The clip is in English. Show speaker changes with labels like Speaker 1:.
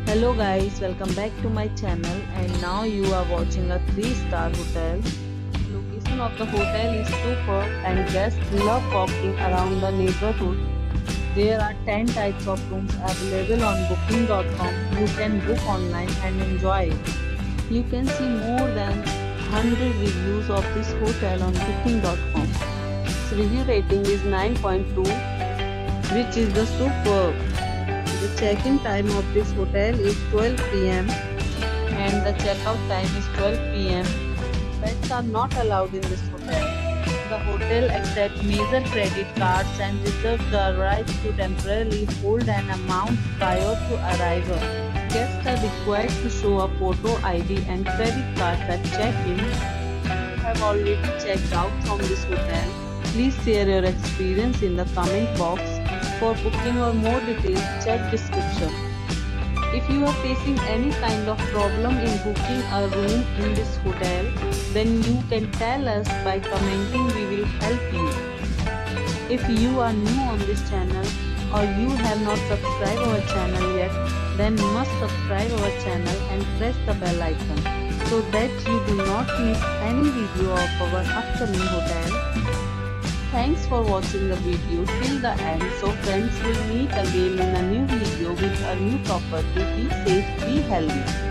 Speaker 1: Hello guys, welcome back to my channel and now you are watching a 3-star hotel. The location of the hotel is superb and guests love walking around the neighborhood. There are 10 types of rooms available on booking.com. You can book online and enjoy it. You can see more than 100 reviews of this hotel on booking.com. Its review rating is 9.2, which is the superb. The check-in time of this hotel is 12 p.m. and the check-out time is 12 p.m. Pets are not allowed in this hotel. The hotel accepts major credit cards and reserves the right to temporarily hold an amount prior to arrival. Guests are required to show a photo ID and credit cards at check-in. If you have already checked out from this hotel, please share your experience in the comment box. For booking or more details, check description. If you are facing any kind of problem in booking a room in this hotel, then you can tell us by commenting. We will help you. If you are new on this channel or you have not subscribed our channel yet, then must subscribe our channel and press the bell icon so that you do not miss any video of our upcoming hotel. Thanks for watching the video till the end. So friends, will meet again in a new video with a new property. Be safe, be healthy.